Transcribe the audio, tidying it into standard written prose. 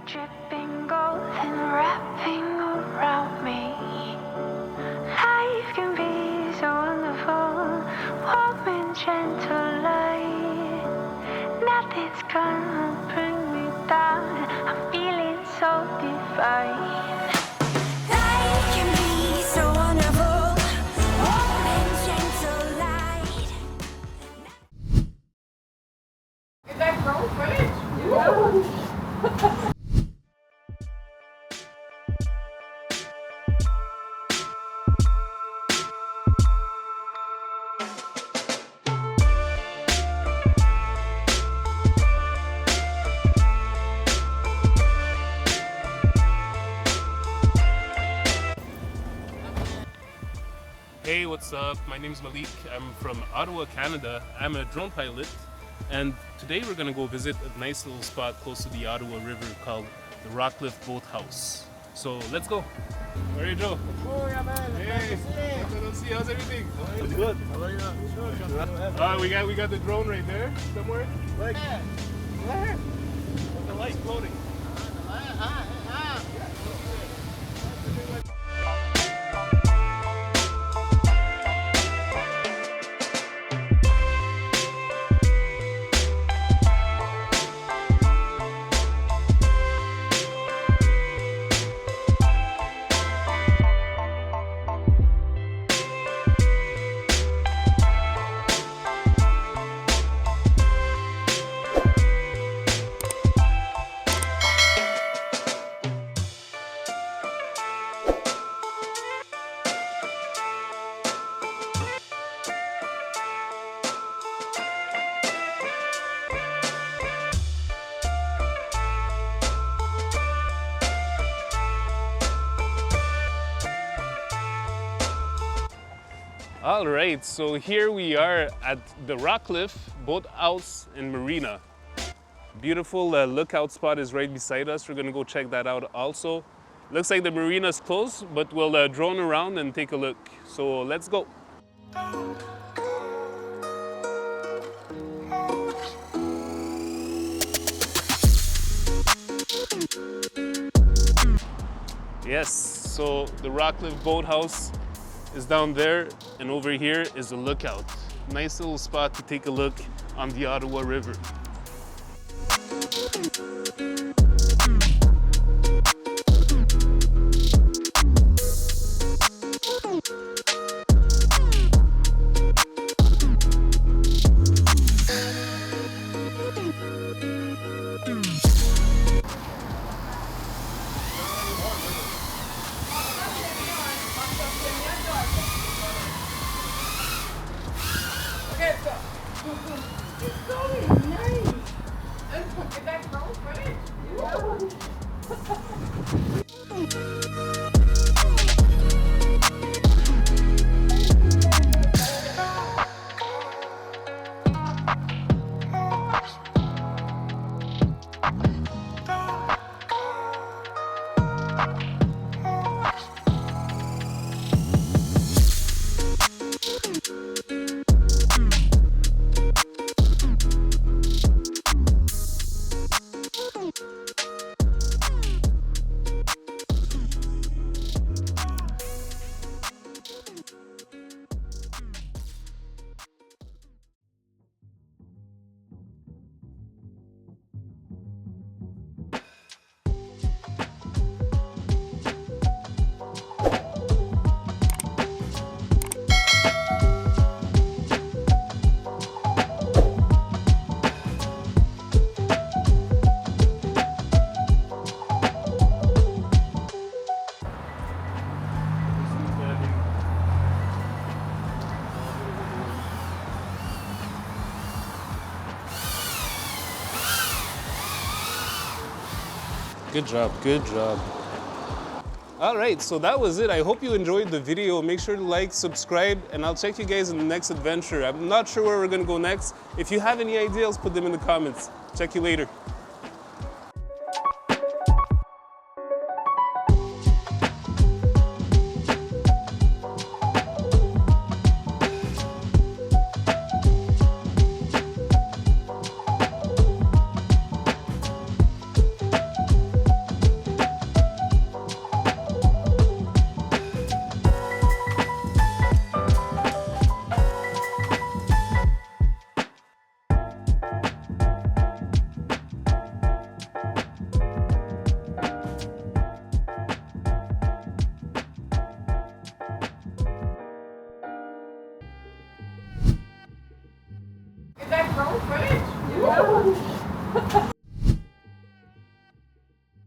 dripping gold and wrapping around me. Life can be so wonderful, warm and gentle light. Nothing's gonna bring me down, I'm feeling so divine. Life can be so wonderful, warm and gentle light. Is that drone footage? Yeah. Hey, what's up? My name is Malik. I'm from Ottawa, Canada. I'm a drone pilot, and today we're gonna go visit a nice little spot close to the Ottawa River called the Rockcliffe Boathouse. So let's go. How are you, Joe? Oh yeah, man. Hey, good to see you. How's everything? It's good. How are you? We got the drone right there somewhere. Like, Where? With the light floating. All right, so here we are at the Rockcliffe Boathouse and Marina. Beautiful lookout spot is right beside us. We're gonna go check that out also. Looks like the marina's closed, but we'll drone around and take a look. So let's go. Yes, so the Rockcliffe Boathouse is down there, and over here is a lookout. Nice little spot to take a look on the Ottawa River. Okay, so. It's going nice. Is that drone footage? Good job, good job. All right, so that was it. I hope you enjoyed the video. Make sure to like, subscribe, and I'll check you guys in the next adventure. I'm not sure where we're gonna go next. If you have any ideas, put them in the comments. Check you later. drone footage.